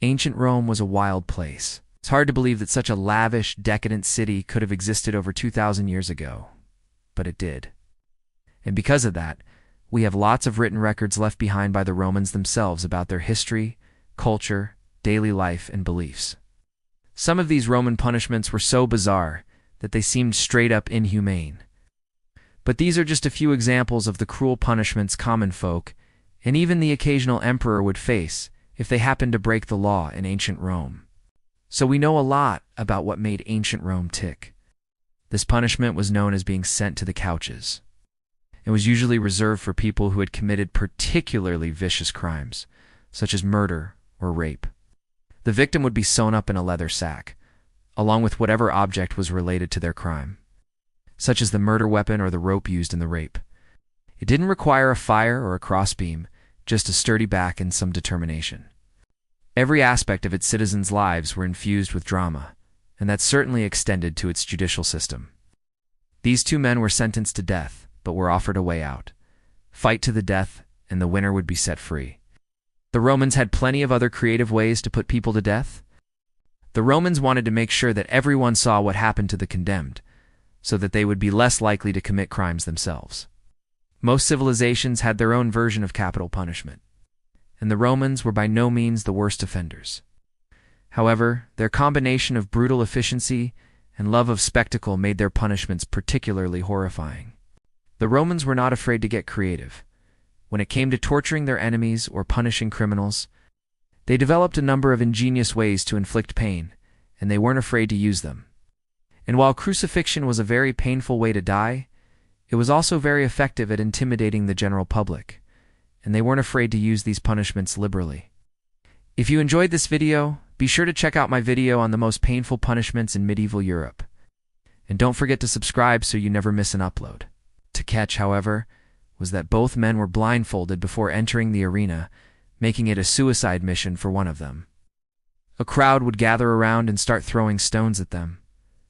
Ancient Rome was a wild place. It's hard to believe that such a lavish, decadent city could have existed over 2,000 years ago. But it did. And because of that, we have lots of written records left behind by the Romans themselves about their history, culture, daily life, and beliefs. Some of these Roman punishments were so bizarre that they seemed straight up inhumane. But these are just a few examples of the cruel punishments common folk, and even the occasional emperor, would face if they happened to break the law in ancient Rome. So we know a lot about what made ancient Rome tick. This punishment was known as being sent to the couches. It was usually reserved for people who had committed particularly vicious crimes, such as murder or rape. The victim would be sewn up in a leather sack, along with whatever object was related to their crime, such as the murder weapon or the rope used in the rape. It didn't require a fire or a crossbeam, just a sturdy back and some determination. Every aspect of its citizens' lives were infused with drama, and that certainly extended to its judicial system. These two men were sentenced to death, but were offered a way out. Fight to the death, and the winner would be set free. The Romans had plenty of other creative ways to put people to death. The Romans wanted to make sure that everyone saw what happened to the condemned, so that they would be less likely to commit crimes themselves. Most civilizations had their own version of capital punishment, and the Romans were by no means the worst offenders. However, their combination of brutal efficiency and love of spectacle made their punishments particularly horrifying. The Romans were not afraid to get creative. When it came to torturing their enemies or punishing criminals, they developed a number of ingenious ways to inflict pain, and they weren't afraid to use them. And while crucifixion was a very painful way to die, it was also very effective at intimidating the general public, and they weren't afraid to use these punishments liberally. If you enjoyed this video, be sure to check out my video on the most painful punishments in medieval Europe. And don't forget to subscribe so you never miss an upload. To catch, however, was that both men were blindfolded before entering the arena, making it a suicide mission for one of them. A crowd would gather around and start throwing stones at them.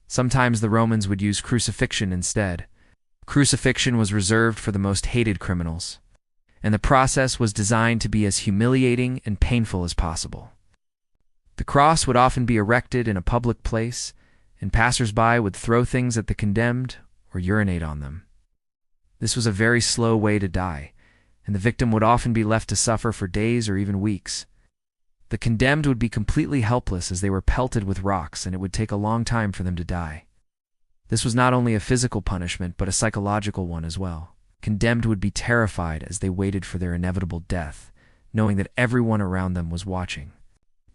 Sometimes the Romans would use crucifixion instead. Crucifixion was reserved for the most hated criminals, and the process was designed to be as humiliating and painful as possible. The cross would often be erected in a public place, and passers-by would throw things at the condemned or urinate on them. This was a very slow way to die, and the victim would often be left to suffer for days or even weeks. The condemned would be completely helpless as they were pelted with rocks, and it would take a long time for them to die. This was not only a physical punishment, but a psychological one as well. Condemned would be terrified as they waited for their inevitable death, knowing that everyone around them was watching.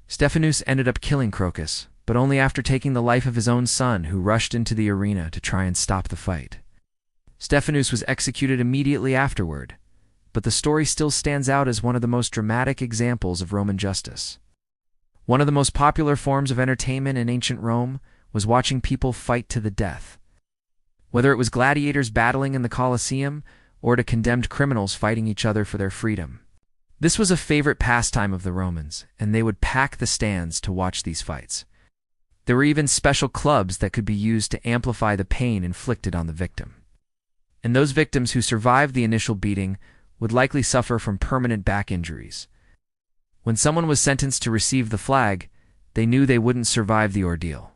Stephanus ended up killing Crocus, but only after taking the life of his own son, who rushed into the arena to try and stop the fight. Stephanus was executed immediately afterward, but the story still stands out as one of the most dramatic examples of Roman justice. One of the most popular forms of entertainment in ancient Rome was watching people fight to the death. Whether it was gladiators battling in the Colosseum or to condemned criminals fighting each other for their freedom. This was a favorite pastime of the Romans, and they would pack the stands to watch these fights. There were even special clubs that could be used to amplify the pain inflicted on the victim. And those victims who survived the initial beating would likely suffer from permanent back injuries. When someone was sentenced to receive the flag, they knew they wouldn't survive the ordeal.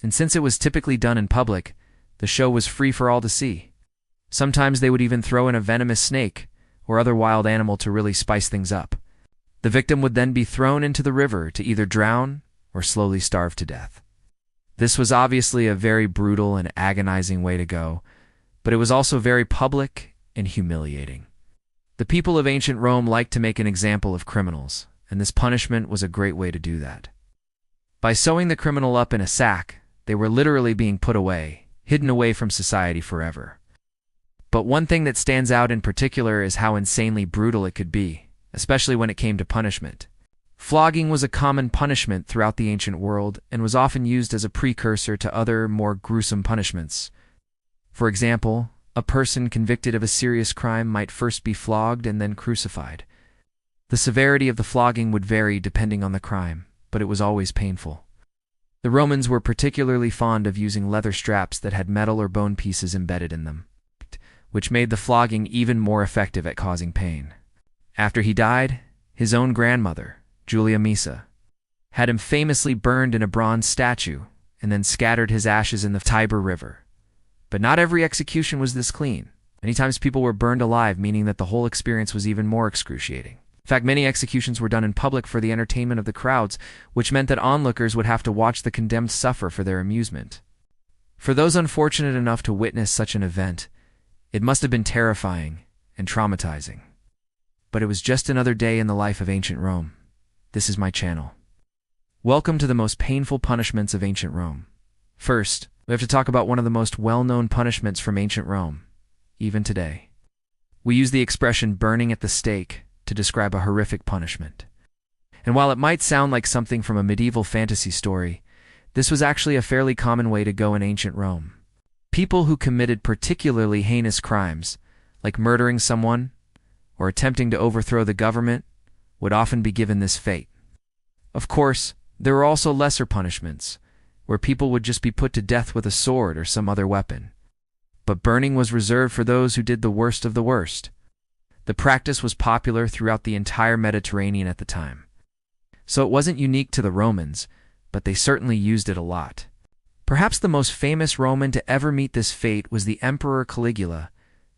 And since it was typically done in public, the show was free for all to see. Sometimes they would even throw in a venomous snake or other wild animal to really spice things up. The victim would then be thrown into the river to either drown or slowly starve to death. This was obviously a very brutal and agonizing way to go, but it was also very public and humiliating. The people of ancient Rome liked to make an example of criminals, and this punishment was a great way to do that. By sewing the criminal up in a sack, they were literally being put away, hidden away from society forever. But one thing that stands out in particular is how insanely brutal it could be, especially when it came to punishment. Flogging was a common punishment throughout the ancient world and was often used as a precursor to other, more gruesome punishments. For example, a person convicted of a serious crime might first be flogged and then crucified. The severity of the flogging would vary depending on the crime, but it was always painful. The Romans were particularly fond of using leather straps that had metal or bone pieces embedded in them, which made the flogging even more effective at causing pain. After he died, his own grandmother, Julia Maesa, had him famously burned in a bronze statue and then scattered his ashes in the Tiber River. But not every execution was this clean. Many times people were burned alive, meaning that the whole experience was even more excruciating. In fact, many executions were done in public for the entertainment of the crowds, which meant that onlookers would have to watch the condemned suffer for their amusement. For those unfortunate enough to witness such an event, it must have been terrifying and traumatizing. But it was just another day in the life of ancient Rome. This is my channel. Welcome to the most painful punishments of ancient Rome. First, we have to talk about one of the most well-known punishments from ancient Rome, even today. We use the expression burning at the stake to describe a horrific punishment. And while it might sound like something from a medieval fantasy story, this was actually a fairly common way to go in ancient Rome. People who committed particularly heinous crimes, like murdering someone or attempting to overthrow the government, would often be given this fate. Of course, there were also lesser punishments, where people would just be put to death with a sword or some other weapon. But burning was reserved for those who did the worst of the worst. The practice was popular throughout the entire Mediterranean at the time. So it wasn't unique to the Romans, but they certainly used it a lot. Perhaps the most famous Roman to ever meet this fate was the Emperor Caligula,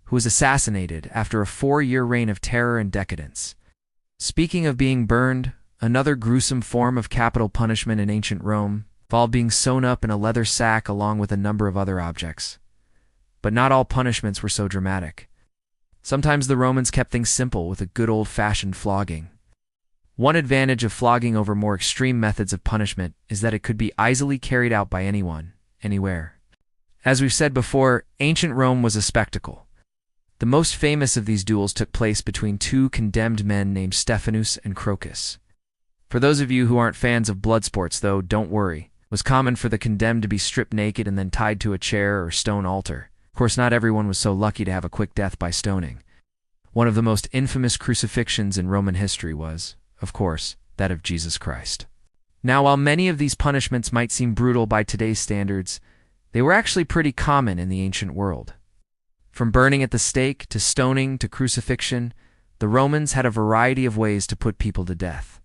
who was assassinated after a 4-year reign of terror and decadence. Speaking of being burned, another gruesome form of capital punishment in ancient Rome involved being sewn up in a leather sack along with a number of other objects. But not all punishments were so dramatic. Sometimes the Romans kept things simple with a good old-fashioned flogging. One advantage of flogging over more extreme methods of punishment is that it could be easily carried out by anyone, anywhere. As we've said before, ancient Rome was a spectacle. The most famous of these duels took place between two condemned men named Stephanus and Crocus. For those of you who aren't fans of blood sports, though, don't worry. It was common for the condemned to be stripped naked and then tied to a chair or stone altar. Of course, not everyone was so lucky to have a quick death by stoning. One of the most infamous crucifixions in Roman history was, of course, that of Jesus Christ. Now, while many of these punishments might seem brutal by today's standards, they were actually pretty common in the ancient world. From burning at the stake to stoning to crucifixion, the Romans had a variety of ways to put people to death.